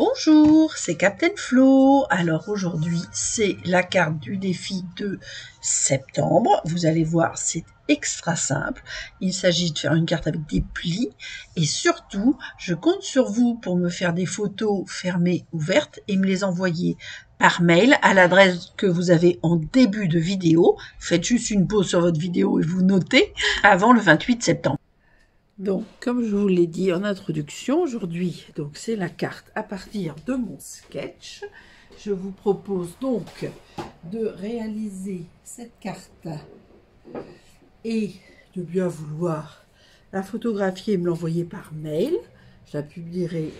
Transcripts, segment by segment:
Bonjour, c'est Captain Flo. Alors aujourd'hui, c'est la carte du défi de septembre. Vous allez voir, c'est extra simple. Il s'agit de faire une carte avec des plis et surtout, je compte sur vous pour me faire des photos fermées, ouvertes et me les envoyer par mail à l'adresse que vous avez en début de vidéo. Faites juste une pause sur votre vidéo et vous notez avant le 28 septembre. Donc, comme je vous l'ai dit en introduction, aujourd'hui, donc c'est la carte à partir de mon sketch. Je vous propose donc de réaliser cette carte et de bien vouloir la photographier et me l'envoyer par mail. Je la publierai,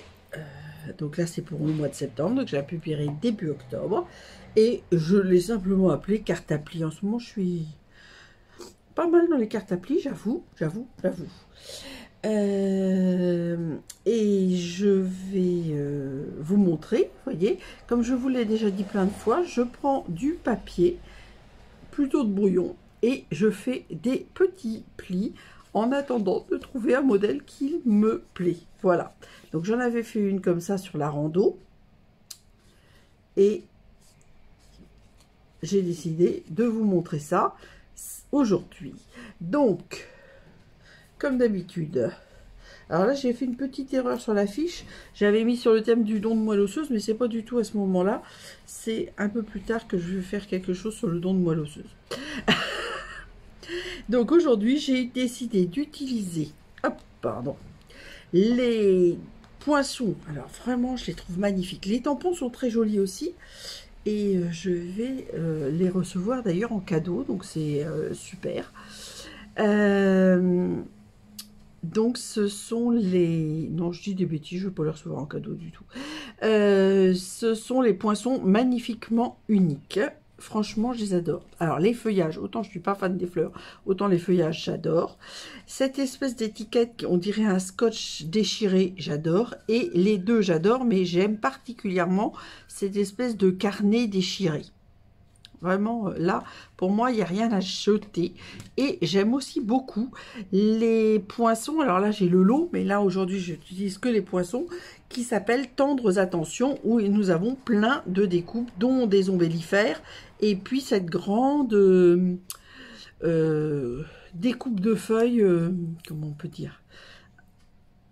donc là c'est pour le mois de septembre, donc je la publierai début octobre. Et je l'ai simplement appelée carte appli. En ce moment, je suis pas mal dans les cartes appli, j'avoue. Et je vais vous montrer, vous voyez, comme je vous l'ai déjà dit plein de fois, je prends du papier, plutôt de brouillon, et je fais des petits plis en attendant de trouver un modèle qui me plaît. Voilà, donc j'en avais fait une comme ça sur la rando, et j'ai décidé de vous montrer ça aujourd'hui. Donc, comme d'habitude, alors là j'ai fait une petite erreur sur la fiche, j'avais mis sur le thème du don de moelle osseuse, mais c'est pas du tout à ce moment là, c'est un peu plus tard que je vais faire quelque chose sur le don de moelle osseuse. Donc aujourd'hui j'ai décidé d'utiliser, les poinçons. Alors vraiment je les trouve magnifiques, les tampons sont très jolis aussi, et je vais les recevoir d'ailleurs en cadeau, donc c'est super. Donc ce sont les... Non, je dis des bêtises, je ne vais pas les recevoir en cadeau du tout. Ce sont les poinçons magnifiquement uniques. Franchement, je les adore. Alors, les feuillages, autant je ne suis pas fan des fleurs, autant les feuillages, j'adore. Cette espèce d'étiquette, on dirait un scotch déchiré, j'adore. Et les deux, j'adore, mais j'aime particulièrement cette espèce de carnet déchiré. Vraiment, là, pour moi, il n'y a rien à jeter. Et j'aime aussi beaucoup les poinçons. Alors là, j'ai le lot, mais là, aujourd'hui, je n'utilise que les poinçons qui s'appellent Tendres Attentions, où nous avons plein de découpes, dont des ombellifères. Et puis, cette grande découpe de feuilles, comment on peut dire,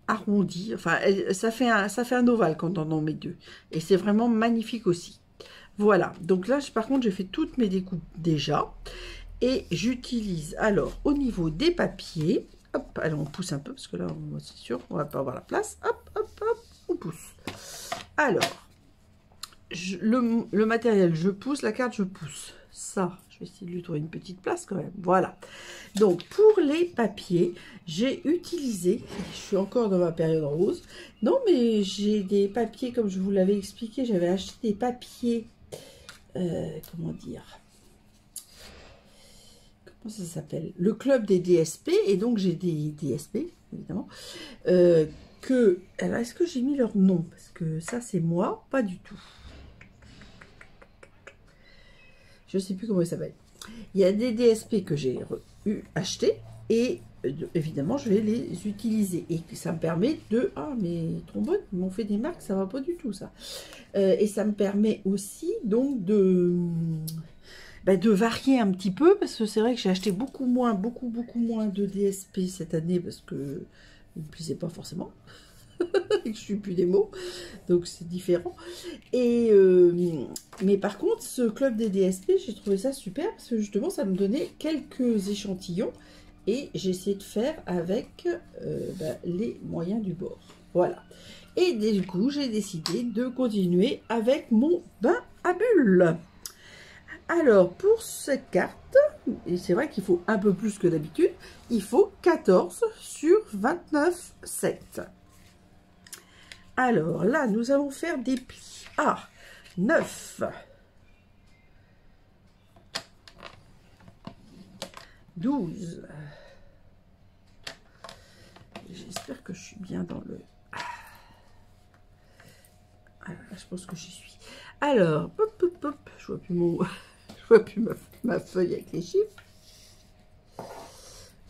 arrondie. Enfin, ça fait un ovale quand on en met deux. Et c'est vraiment magnifique aussi. Voilà, donc là, par contre, j'ai fait toutes mes découpes déjà. Et j'utilise, alors, au niveau des papiers, hop, allez, on pousse un peu, parce que là, c'est sûr, on va pas avoir la place. Hop, hop, hop, on pousse. Alors, le matériel, je pousse, la carte, je pousse. Ça, je vais essayer de lui trouver une petite place quand même. Voilà. Donc, pour les papiers, j'ai utilisé, je suis encore dans ma période rose. Non, mais j'ai des papiers, comme je vous l'avais expliqué, j'avais acheté des papiers. Comment dire, comment ça s'appelle, le club des DSP, et donc j'ai des DSP évidemment alors est-ce que j'ai mis leur nom, parce que ça c'est moi, pas du tout, je sais plus comment ils s'appellent. Il y a des DSP que j'ai acheté et évidemment je vais les utiliser, et ça me permet de... Ah, mes trombones m'ont fait des marques, ça va pas du tout ça. Et ça me permet aussi donc de varier un petit peu, parce que c'est vrai que j'ai acheté beaucoup moins de DSP cette année, parce que ils me plaisaient pas forcément et que je suis plus des mots, donc c'est différent. Et mais par contre, ce club des DSP, j'ai trouvé ça super, parce que justement ça me donnait quelques échantillons, et j'ai essayé de faire avec les moyens du bord. Voilà. Et du coup, j'ai décidé de continuer avec mon bain à bulles. Alors, pour cette carte, et c'est vrai qu'il faut un peu plus que d'habitude, il faut 14 sur 29,7. Alors là, nous allons faire des plis. 9, 12. J'espère que je suis bien dans le... je pense que j'y suis. Alors, hop, hop, hop, je vois plus je vois plus ma feuille avec les chiffres.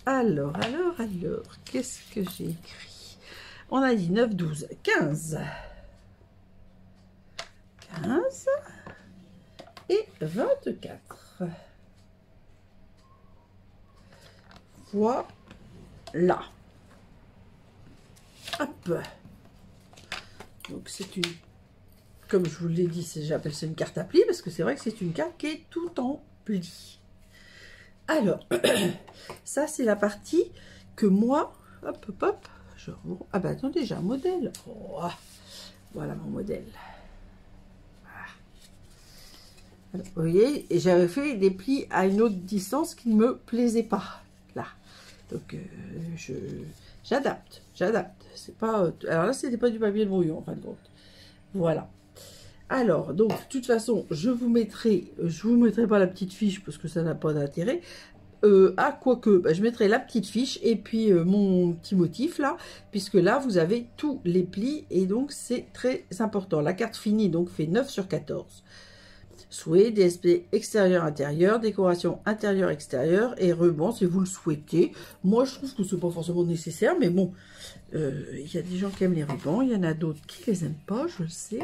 Alors, qu'est-ce que j'ai écrit? On a dit 9, 12, 15. 24. Voilà. Hop. Donc c'est une, comme je vous l'ai dit, j'appelle ça une carte à pli parce que c'est vrai que c'est une carte qui est tout en pli. Alors, ça c'est la partie que moi, hop, hop, hop, ah bah attendez, j'ai un modèle. Oh, voilà mon modèle. Alors, vous voyez, et j'avais fait des plis à une autre distance qui ne me plaisait pas. Là. Donc, j'adapte. C'est pas. Alors là, c'était pas du papier de brouillon, en fin de compte. Voilà. Alors, donc, de toute façon, je vous mettrai pas la petite fiche parce que ça n'a pas d'intérêt. Quoique, je mettrai la petite fiche et puis mon petit motif là, puisque là, vous avez tous les plis et donc c'est très important. La carte finie donc fait 9 sur 14. Souhait, DSP extérieur-intérieur, décoration intérieur-extérieur et ruban si vous le souhaitez. Moi, je trouve que c'est pas forcément nécessaire, mais bon, il y a des gens qui aiment les rubans, il y en a d'autres qui les aiment pas, je le sais,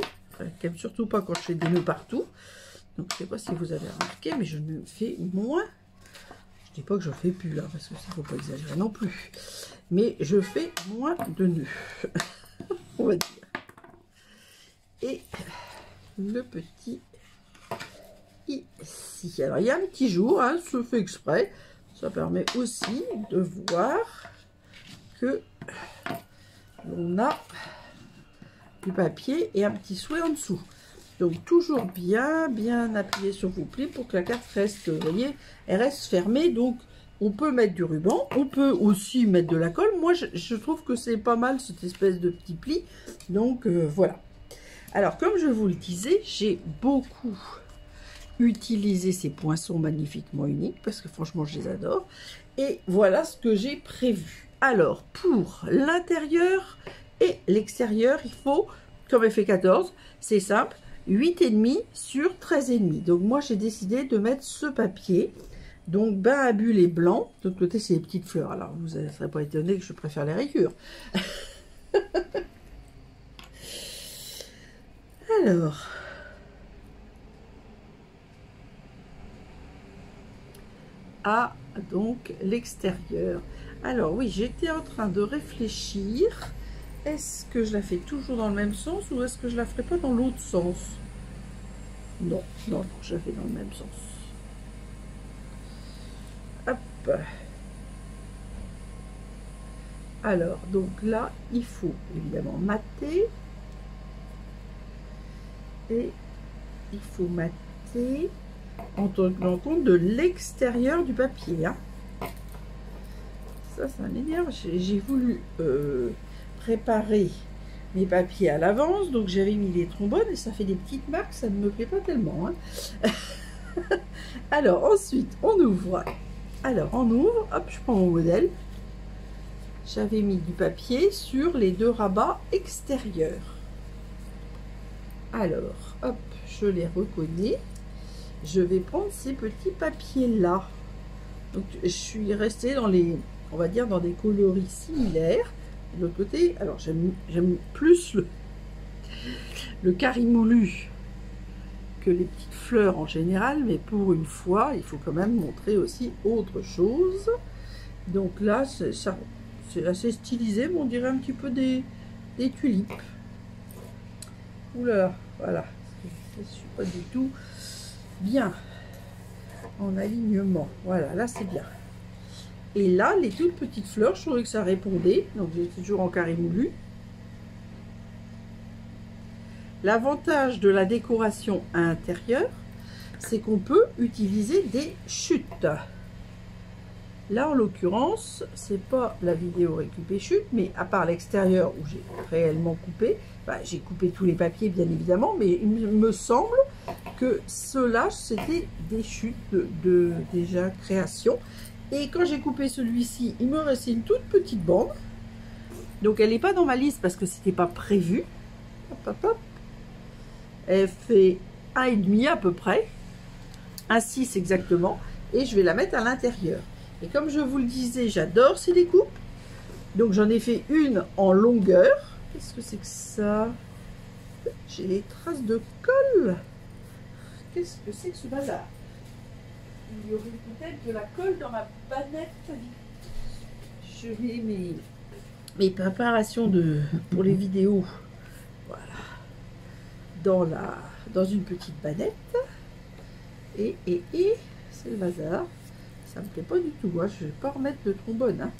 qui aiment surtout pas quand je fais des nœuds partout. Donc, je sais pas si vous avez remarqué, mais je ne fais moins. Je dis pas que je fais plus là, parce que ça faut pas exagérer non plus. Mais je fais moins de nœuds, on va dire. Et le petit ici. Alors, il y a un petit jour, hein, je fais exprès. Ça permet aussi de voir que l'on a du papier et un petit souhait en dessous. Donc, toujours bien appuyer sur vos plis pour que la carte reste, vous voyez, elle reste fermée. Donc, on peut mettre du ruban, on peut aussi mettre de la colle. Moi, je trouve que c'est pas mal cette espèce de petit pli. Donc, voilà. Alors, comme je vous le disais, j'ai beaucoup utilisé ces poinçons magnifiquement uniques parce que franchement, je les adore. Et voilà ce que j'ai prévu. Alors, pour l'intérieur et l'extérieur, il faut, comme elle fait 14, c'est simple, 8,5 sur 13,5. Donc, moi, j'ai décidé de mettre ce papier. Donc, bain à bulles et blanc. De l'autre côté, c'est les petites fleurs. Alors, vous ne serez pas étonné que je préfère les rayures. Alors, donc l'extérieur. Alors oui, j'étais en train de réfléchir. Est-ce que je la fais toujours dans le même sens ou est-ce que je la ferai pas dans l'autre sens? Non, je la fais dans le même sens. Hop. Alors, donc là, il faut évidemment mater. Et il faut mater en tenant compte de l'extérieur du papier. Hein. Ça m'énerve. J'ai voulu préparer mes papiers à l'avance, donc j'avais mis les trombones et ça fait des petites marques, ça ne me plaît pas tellement. Hein. Alors ensuite, on ouvre. Alors on ouvre, hop, je prends mon modèle. J'avais mis du papier sur les deux rabats extérieurs. Alors, hop, je les reconnais. Je vais prendre ces petits papiers-là. Donc, je suis restée dans les, on va dire, dans des coloris similaires. De l'autre côté, alors j'aime plus le carimoulu que les petites fleurs en général, mais pour une fois, il faut quand même montrer aussi autre chose. Donc là, c'est assez stylisé, mais on dirait un petit peu des tulipes. Oula, voilà, je ne suis pas du tout bien en alignement. Voilà, là c'est bien. Et là, les toutes petites fleurs, je trouvais que ça répondait. Donc, j'étais toujours en carré moulu. L'avantage de la décoration intérieure, c'est qu'on peut utiliser des chutes. Là, en l'occurrence, c'est pas la vidéo récupée chute, mais à part l'extérieur où j'ai réellement coupé, j'ai coupé tous les papiers, bien évidemment, mais il me semble que ceux-là, c'était des chutes de déjà création. Et quand j'ai coupé celui-ci, il me restait une toute petite bande. Donc, elle n'est pas dans ma liste parce que c'était pas prévu. Hop, hop, hop. Elle fait 1,5 à peu près. 1,6 exactement. Et je vais la mettre à l'intérieur. Et comme je vous le disais, j'adore ces découpes. Donc, j'en ai fait une en longueur. Qu'est-ce que c'est que ça? J'ai des traces de colle. qu'est-ce que c'est que ce bazar? Il y aurait peut-être de la colle dans ma banette. Je mets mes préparations pour les vidéos, voilà, dans une petite banette. Et c'est le bazar. Ça me plaît pas du tout. Hein. Je vais pas remettre de trombone. Hein.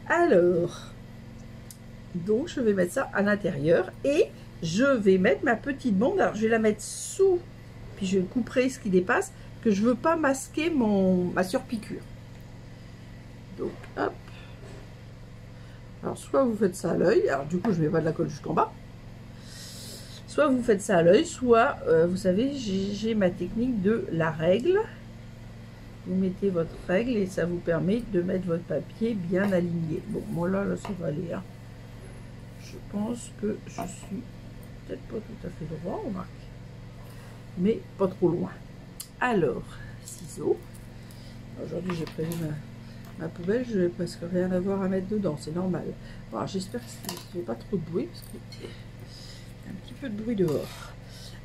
Alors, donc je vais mettre ça à l'intérieur et je vais mettre ma petite bande. Alors je vais la mettre sous, puis je couperai ce qui dépasse, que je veux pas masquer ma surpiqûre. Donc hop. Alors soit vous faites ça à l'œil, alors du coup je mets pas de la colle jusqu'en bas. Soit vous faites ça à l'œil, soit vous savez, j'ai ma technique de la règle. Vous mettez votre règle et ça vous permet de mettre votre papier bien aligné. Bon, moi là ça va aller. Hein. Je pense que je suis peut-être pas tout à fait droit, remarque. Mais pas trop loin. Alors, ciseaux. Aujourd'hui j'ai prévu ma poubelle, je n'ai presque rien avoir à mettre dedans, c'est normal. Bon, j'espère que ça ne fait pas trop de bruit, parce qu'il y a un petit peu de bruit dehors.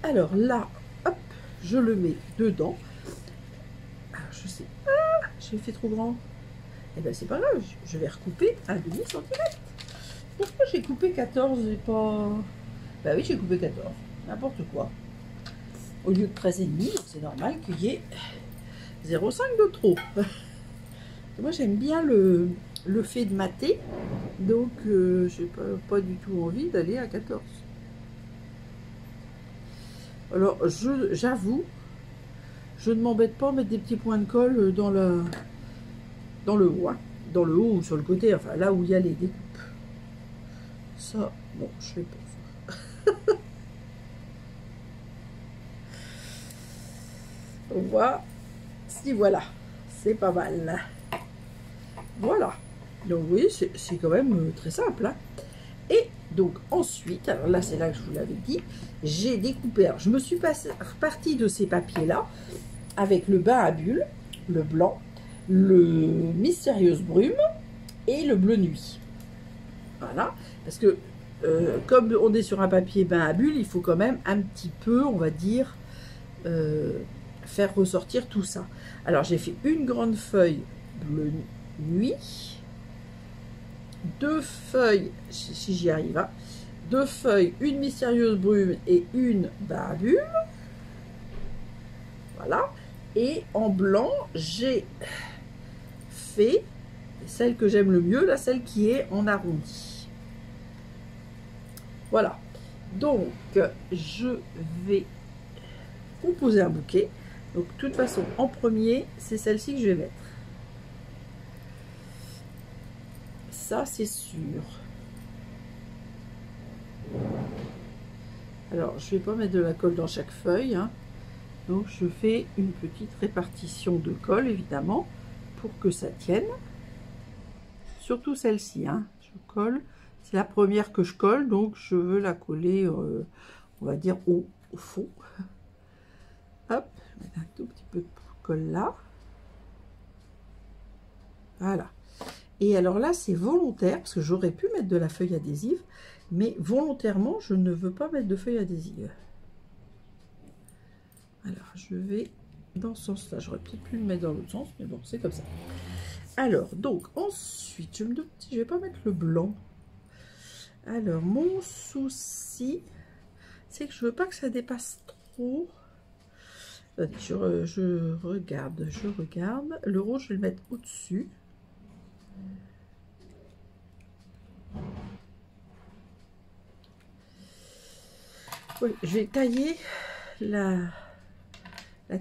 Alors là, hop, je le mets dedans. Alors, je sais pas, j'ai fait trop grand. Eh bien c'est pas grave, je vais recouper un demi-centimètre. Pourquoi j'ai coupé 14 et pas... Bah oui, j'ai coupé 14, n'importe quoi. Au lieu de 13,5, c'est normal qu'il y ait 0,5 de trop. Moi j'aime bien le fait de mater, donc j'ai pas du tout envie d'aller à 14. Alors j'avoue, je ne m'embête pas à mettre des petits points de colle dans le haut, hein. Dans le haut ou sur le côté, enfin là où il y a les découpes. Ça, bon, je fais pas ça. Voici, voilà, c'est pas mal. Voilà, donc oui, c'est quand même très simple. Hein. Et donc ensuite, alors là c'est là que je vous l'avais dit, j'ai découpé, alors je me suis repartie de ces papiers là, avec le bain à bulles, le blanc, le mystérieuse brume et le bleu nuit. Voilà, parce que comme on est sur un papier bain à bulles, il faut quand même un petit peu, on va dire, faire ressortir tout ça. Alors j'ai fait une grande feuille bleu nuit, 2 feuilles, si j'y arrive, hein, 2 feuilles, une mystérieuse brume et une bain à bulles. Voilà. Et en blanc, j'ai fait celle que j'aime le mieux, là, celle qui est en arrondi. Voilà. Donc, je vais composer un bouquet. Donc, de toute façon, en premier, c'est celle-ci que je vais mettre. Ça, c'est sûr. Alors, je ne vais pas mettre de la colle dans chaque feuille. Hein. Donc, je fais une petite répartition de colle, évidemment, pour que ça tienne. Surtout celle-ci. Hein. Je colle. C'est la première que je colle, donc je veux la coller, on va dire, au fond. Hop, je mets un tout petit peu de colle là. Voilà. Et alors là, c'est volontaire, parce que j'aurais pu mettre de la feuille adhésive, mais volontairement, je ne veux pas mettre de feuille adhésive. Alors, je vais dans ce sens-là. J'aurais peut-être pu le mettre dans l'autre sens, mais bon, c'est comme ça. Alors, donc, ensuite, je me demande si je vais pas mettre le blanc. Alors, mon souci, c'est que je veux pas que ça dépasse trop. Je regarde. Le rouge, je vais le mettre au-dessus. Oui, je vais tailler la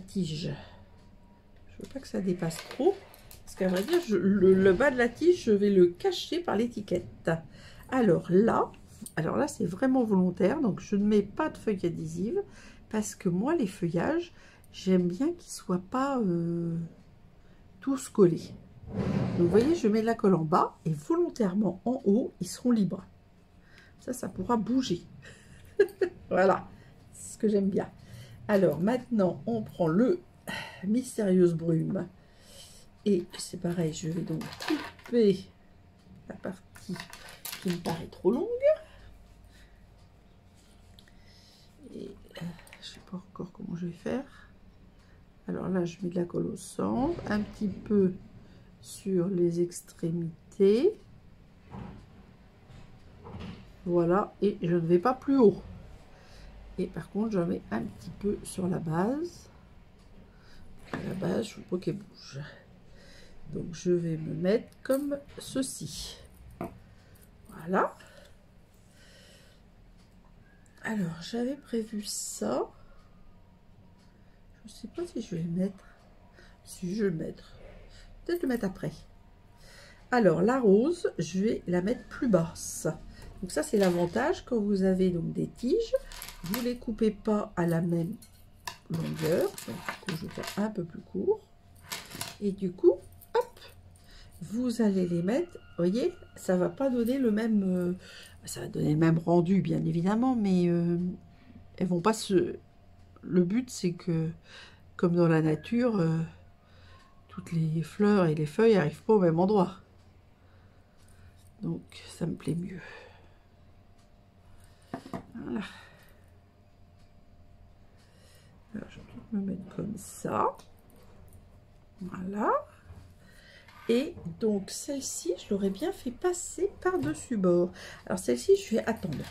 tige. Je veux pas que ça dépasse trop. Parce qu'à vrai dire, le bas de la tige, je vais le cacher par l'étiquette. Alors là, c'est vraiment volontaire. Donc, je ne mets pas de feuille adhésive. Parce que moi, les feuillages, j'aime bien qu'ils ne soient pas tous collés. Donc, vous voyez, je mets de la colle en bas. Et volontairement, en haut, ils seront libres. Ça pourra bouger. Voilà, c'est ce que j'aime bien. Alors, maintenant, on prend le mystérieuse brume. Et c'est pareil, je vais donc couper la partie qui me paraît trop longue. Et je sais pas encore comment je vais faire. Alors là, je mets de la colle au centre, un petit peu sur les extrémités. Voilà, et je ne vais pas plus haut. Et par contre, je mets un petit peu sur la base. À la base, je veux pas qu'elle bouge. Donc, je vais me mettre comme ceci. Voilà. Alors, j'avais prévu ça. Je ne sais pas si je vais le mettre. Si je vais le mettre. Peut-être le mettre après. Alors, la rose, je vais la mettre plus basse. Donc ça, c'est l'avantage quand vous avez donc des tiges. Vous ne les coupez pas à la même longueur. Donc, du coup, je vais faire un peu plus court. Et du coup, hop, vous allez les mettre. Vous voyez, ça va pas donner le même... ça va donner le même rendu, bien évidemment, mais elles vont pas se... Le but, c'est que, comme dans la nature, toutes les fleurs et les feuilles n'arrivent pas au même endroit. Donc, ça me plaît mieux. Voilà. Alors, je vais peut-être me mettre comme ça. Voilà. Et donc, celle-ci, je l'aurais bien fait passer par-dessus bord. Alors, celle-ci, je vais attendre.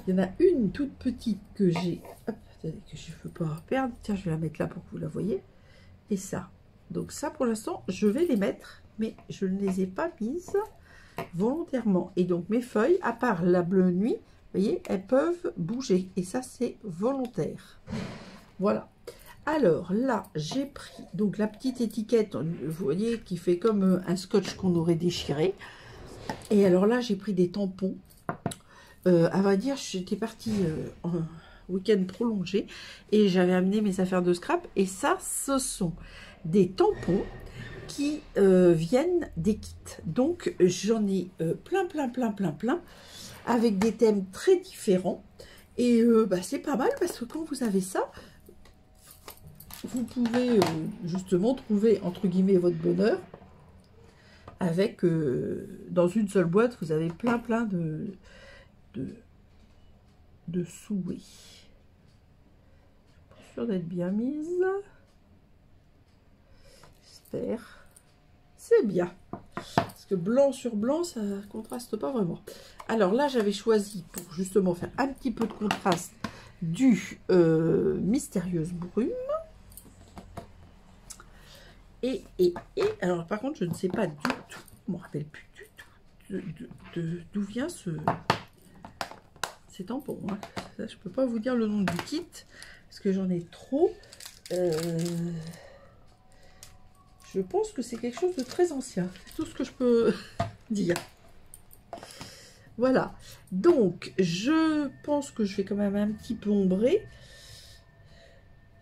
Il y en a une toute petite que j'ai... Hop, attendez, que je ne veux pas perdre. Tiens, je vais la mettre là pour que vous la voyez. Et ça. Donc, ça, pour l'instant, je vais les mettre. Mais je ne les ai pas mises volontairement. Et donc, mes feuilles, à part la bleue nuit, vous voyez, elles peuvent bouger. Et ça, c'est volontaire. Voilà. Alors là, j'ai pris donc la petite étiquette, vous voyez, qui fait comme un scotch qu'on aurait déchiré. Et alors là, j'ai pris des tampons. À vrai dire, j'étais partie en week-end prolongé et j'avais amené mes affaires de scrap. Et ça, ce sont des tampons qui viennent des kits. Donc, j'en ai plein, avec des thèmes très différents. Et c'est pas mal parce que quand vous avez ça, vous pouvez justement trouver, entre guillemets, votre bonheur avec, dans une seule boîte, vous avez plein de souhaits. Je suis pas sûre d'être bien mise. J'espère. C'est bien. Parce que blanc sur blanc, ça contraste pas vraiment. Alors là, j'avais choisi, pour justement faire un petit peu de contraste, du Mystérieuse Brume. Et alors par contre, je ne sais pas du tout, je ne me rappelle plus du tout d'où vient ces tampons. Hein. Ça, je ne peux pas vous dire le nom du kit, parce que j'en ai trop. Je pense que c'est quelque chose de très ancien. C'est tout ce que je peux dire. Voilà. Donc, je pense que je vais quand même un petit peu ombrer.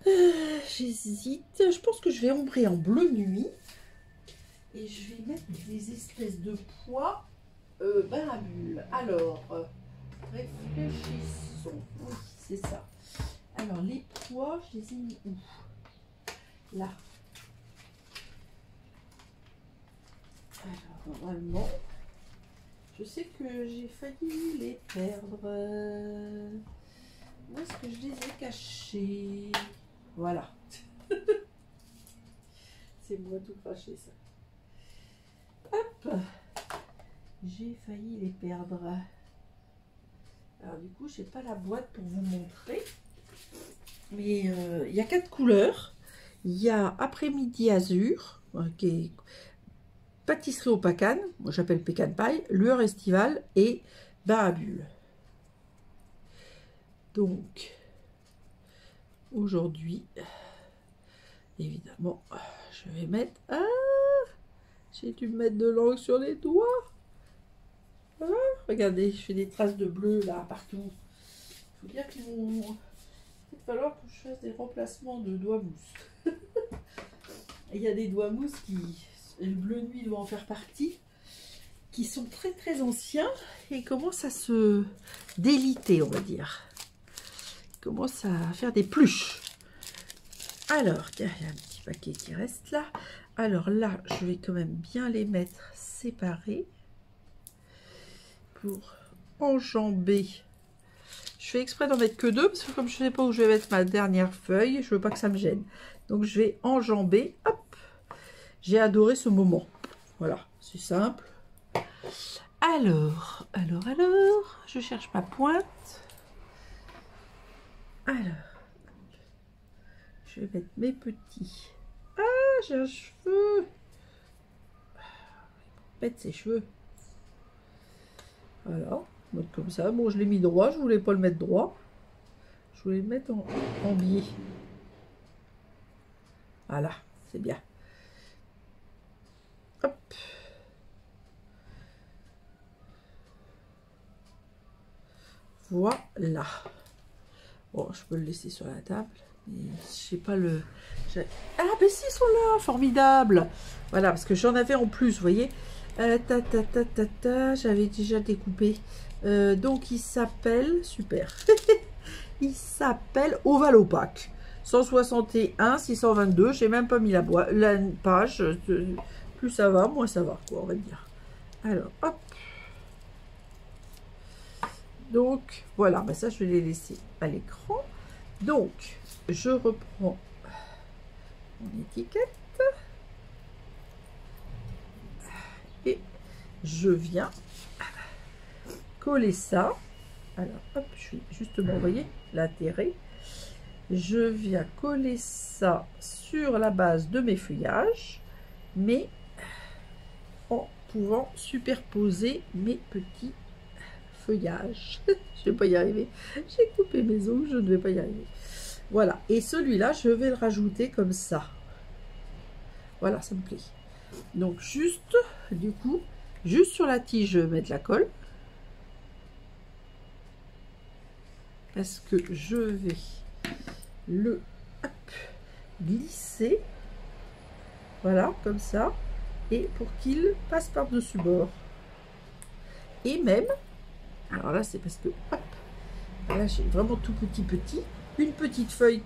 J'hésite. Je pense que je vais ombrer en bleu nuit. Et je vais mettre des espèces de pois bain à bulles. Alors, réfléchissons. Oui, c'est ça. Alors, les pois, je les ai mis où? Là. Alors, normalement, je sais que j'ai failli les perdre. Où est-ce que je les ai cachés? Voilà. C'est moi tout craché, ça. Hop. J'ai failli les perdre. Alors du coup, je n'ai pas la boîte pour vous montrer. Mais il y a 4 couleurs. Il y a Après-midi Azur, qui est Pâtisserie au Pacan, moi j'appelle Pecan Pie, Lueur Estivale et Bain à bulles. Donc, aujourd'hui, évidemment, je vais mettre... Ah, j'ai dû me mettre de l'encre sur les doigts. Voilà, regardez, je fais des traces de bleu là partout. Il faut dire qu'il va peut-être falloir que je fasse des remplacements de doigts mousse. Il y a des doigts mousse qui, le bleu nuit doit en faire partie, qui sont très anciens et commencent à se déliter, on va dire. Ils commencent à faire des pluches. Alors, tiens, il y a un petit paquet qui reste là. Alors là, je vais quand même bien les mettre séparés pour enjamber. Je fais exprès d'en mettre que 2 parce que comme je ne sais pas où je vais mettre ma dernière feuille, je veux pas que ça me gêne. Donc je vais enjamber. Hop. J'ai adoré ce moment. Voilà, c'est simple. Alors, je cherche ma pointe. Alors, je vais mettre mes petits. Ah, j'ai un cheveu. Mettre ses cheveux. Voilà, mettre comme ça. Bon, je l'ai mis droit, je voulais pas le mettre droit. Je voulais le mettre en biais. Voilà, c'est bien. Hop. Voilà. Bon, je peux le laisser sur la table. Mais je sais pas le... Ah, ben si, ils sont là, formidable. Voilà, parce que j'en avais en plus, vous voyez. J'avais déjà découpé. Donc, il s'appelle... Super. Il s'appelle Ovale opaque. 161, 622. J'ai même pas mis la page. Plus ça va, moins ça va, quoi, on va dire. Alors, hop. Donc, voilà. Ben ça, je vais les laisser à l'écran. Donc, je reprends mon étiquette. Et je viens coller ça. Alors, hop, je vais justement, vous voyez, l'intérêt. Je viens coller ça sur la base de mes feuillages, mais en pouvant superposer mes petits feuillages. Je ne vais pas y arriver. J'ai coupé mes ongles, je ne vais pas y arriver. Voilà. Et celui-là, je vais le rajouter comme ça. Voilà, ça me plaît. Donc, juste, du coup, juste sur la tige, je vais mettre la colle. Parce que je vais le glisser. Voilà, comme ça. Et pour qu'il passe par-dessus bord. Et même, alors là, c'est parce que, hop, là, j'ai vraiment tout petit. Une petite feuille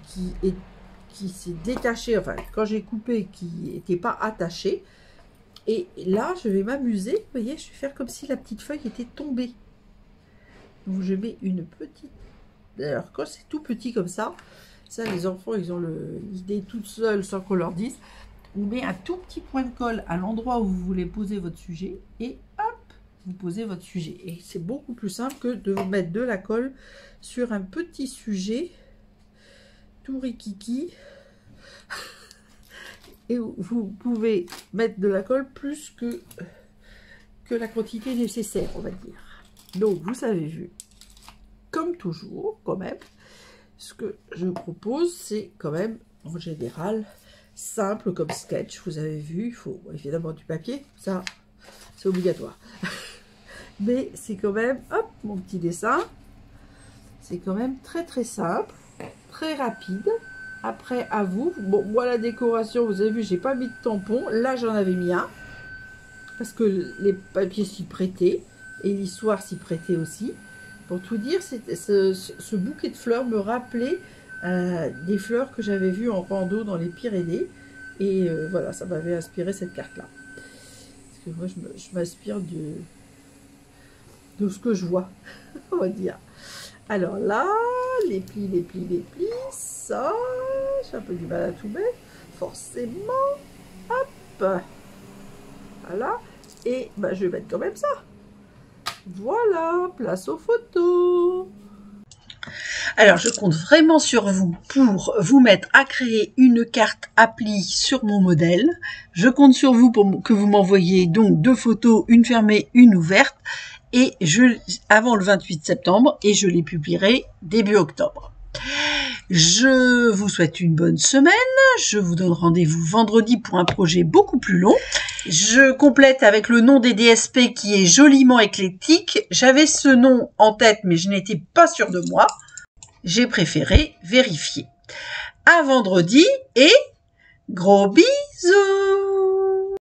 qui s'est détachée, enfin, quand j'ai coupé, qui n'était pas attachée. Et là, je vais m'amuser. Vous voyez, je vais faire comme si la petite feuille était tombée. Donc, je mets une petite... Alors, quand c'est tout petit comme ça, les enfants, ils ont l'idée toute seule sans qu'on leur dise. Vous mettez un tout petit point de colle à l'endroit où vous voulez poser votre sujet. Et hop, vous posez votre sujet. Et c'est beaucoup plus simple que de vous mettre de la colle sur un petit sujet tout rikiki. Et vous pouvez mettre de la colle plus que la quantité nécessaire, on va dire. Donc, vous avez vu, comme toujours, quand même, ce que je propose, c'est quand même, en général, simple comme sketch. Vous avez vu, il faut évidemment du papier, ça, c'est obligatoire. Mais c'est quand même, hop, mon petit dessin, c'est quand même très très simple, très rapide. Après, à vous. Bon, moi, la décoration, vous avez vu, j'ai pas mis de tampon. Là, j'en avais mis un. Parce que les papiers s'y prêtaient. Et l'histoire s'y prêtait aussi. Pour tout dire, ce bouquet de fleurs me rappelait des fleurs que j'avais vues en rando dans les Pyrénées. Et voilà, ça m'avait inspiré cette carte-là. Parce que moi, je m'inspire de ce que je vois, on va dire. Alors là, les plis, ça, j'ai un peu du mal à tout mettre, forcément, hop, voilà, et bah, je vais mettre quand même ça. Voilà, place aux photos. Alors, je compte vraiment sur vous pour vous mettre à créer une carte appli sur mon modèle. Je compte sur vous pour que vous m'envoyiez donc 2 photos, une fermée, une ouverte, et avant le 28 septembre, et je les publierai début octobre. Je vous souhaite une bonne semaine. Je vous donne rendez-vous vendredi pour un projet beaucoup plus long. Je complète avec le nom des DSP qui est joliment éclectique. J'avais ce nom en tête, mais je n'étais pas sûre de moi. J'ai préféré vérifier. À vendredi et gros bisous!